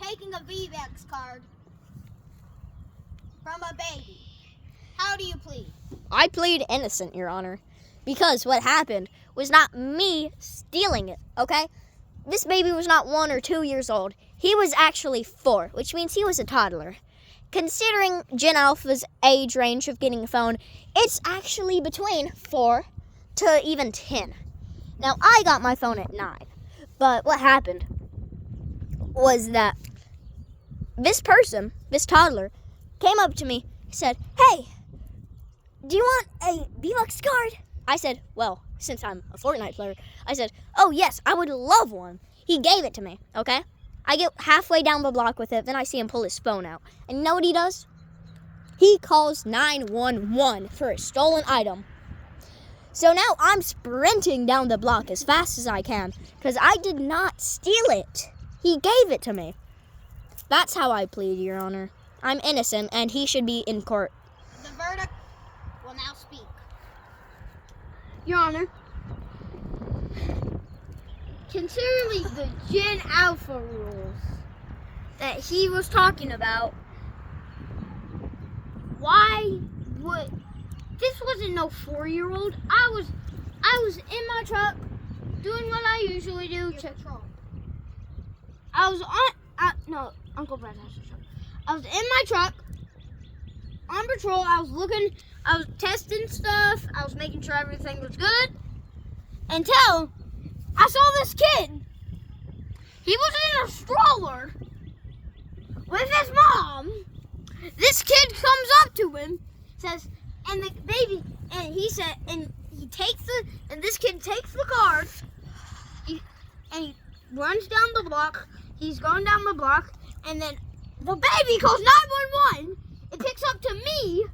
taking a VBAX card from a baby. How do you plead? I plead innocent, Your Honor, because what happened was not me stealing it, okay? This baby was not 1 or 2 years old. He was actually 4, which means he was a toddler. Considering Gen Alpha's age range of getting a phone, it's actually between 4 to even 10. Now, I got my phone at 9, but what happened was that this person, this toddler, came up to me, said, "Hey, do you want a V-Bucks card?" I said, well, since I'm a Fortnite player, I said, "Oh yes, I would love one." He gave it to me, okay? I get halfway down the block with it, then I see him pull his phone out. And you know what he does? He calls 911 for a stolen item. So now I'm sprinting down the block as fast as I can, because I did not steal it. He gave it to me. That's how I plead, Your Honor. I'm innocent, and he should be in court. The verdict will now speak. Your Honor, considering the Gen Alpha rules that he was talking about, why would this wasn't no 4-year-old? I was in my truck doing what I usually do. I was no, Uncle Brad has a truck. I was in my truck on patrol. I was testing stuff. I was making sure everything was good until I saw this kid. He was in a stroller with his mom. This kid comes up to him, says, and the baby, and he said, and this kid takes the card, and he runs down the block. He's going down the block, and then the baby calls 911. It picks up to me.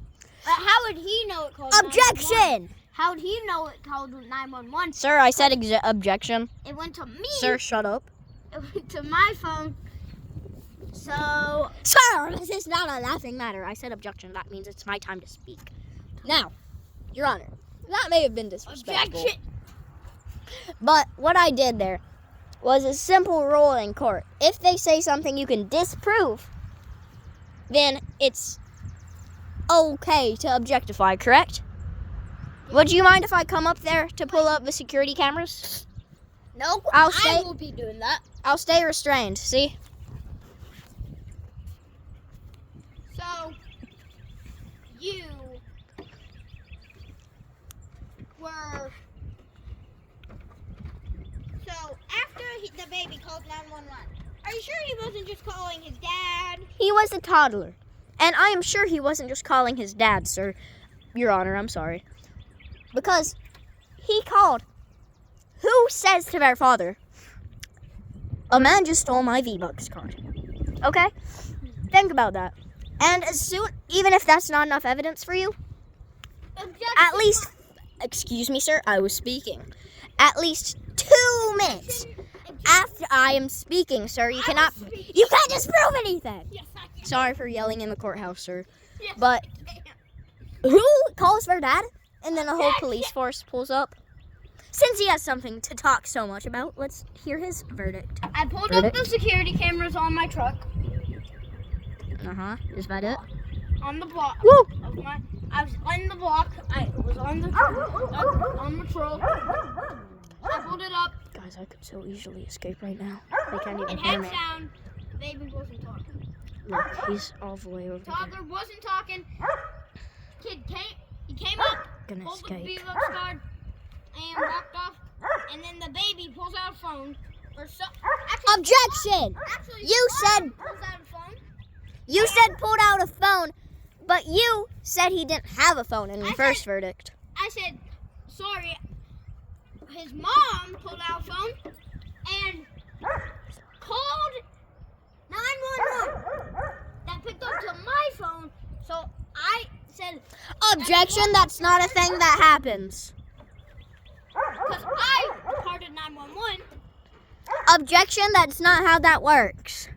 But how would he know it called 911? Objection! How would he know it called 911? Sir, I said objection. It went to me. Sir, shut up. It went to my phone. So, Sir, this is not a laughing matter. I said objection. That means it's my time to speak. Now, Your Honor, that may have been disrespectful. objection. But what I did there was a simple rule in court. If they say something you can disprove, then it's okay to objectify, correct? Would you mind if I come up there to pull up the security cameras? No, I'll I stay- will be doing that. I'll stay restrained, see? So, you were... So, after the baby called 911, are you sure he wasn't just calling his dad? He was a toddler. And I am sure he wasn't just calling his dad, sir. Your Honor, I'm sorry. Because he called. Who says to their father, "A man just stole my V-Bucks card"? Okay? Think about that. And even if that's not enough evidence for you, at least, excuse me, sir, I was speaking. At least 2 minutes after I am speaking, sir, you can't disprove anything. Yes, I can. Sorry for yelling in the courthouse, sir. Yes, But I can. who calls their dad? And then a whole police force pulls up. Since he has something to talk so much about, let's hear his verdict. I pulled up the security cameras on my truck, Is that it? on the block. Woo! I was on the block. I was on patrol. I pulled it up. Guys, I could so easily escape right now. They can't even And hear head me. down. Baby wasn't talking. Look, he's all the way over there. Toddler wasn't talking. Kid came up, Gonna pulled the escape. V-Bucks card, and walked off. And then the baby pulls out a phone. Objection! Actually, You said- pulls out a phone. You said pulled out a phone, but you said he didn't have a phone in the I first said- verdict. I said, sorry. His mom pulled out a phone and called 911. That picked up to my phone. So I said, Objection, that's not a thing that happens. because I called 911. Objection, that's not how that works.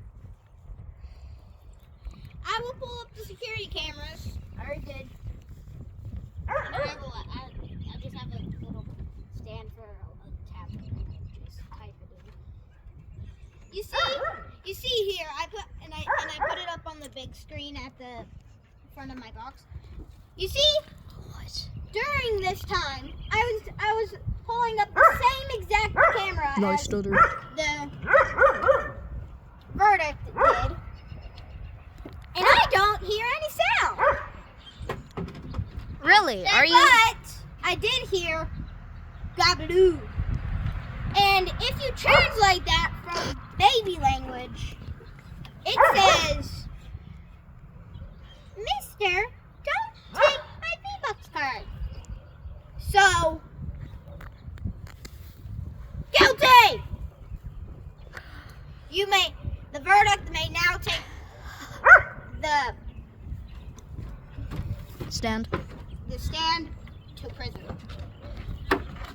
I will pull up the security cameras. I already did. I just have a little stand for a tablet. Just type it in. You You see here, I put it up on the big screen at the front of my box. You see, What? during this time, I was pulling up the same exact camera Nice as stutter. the verdict did, and I don't hear any sound. Really? Are you? But I did hear gabaloo. And if you translate that from baby language, it says, Mister, don't take my V-Bucks card. So, guilty! The verdict may now take the Stand. stand to prison.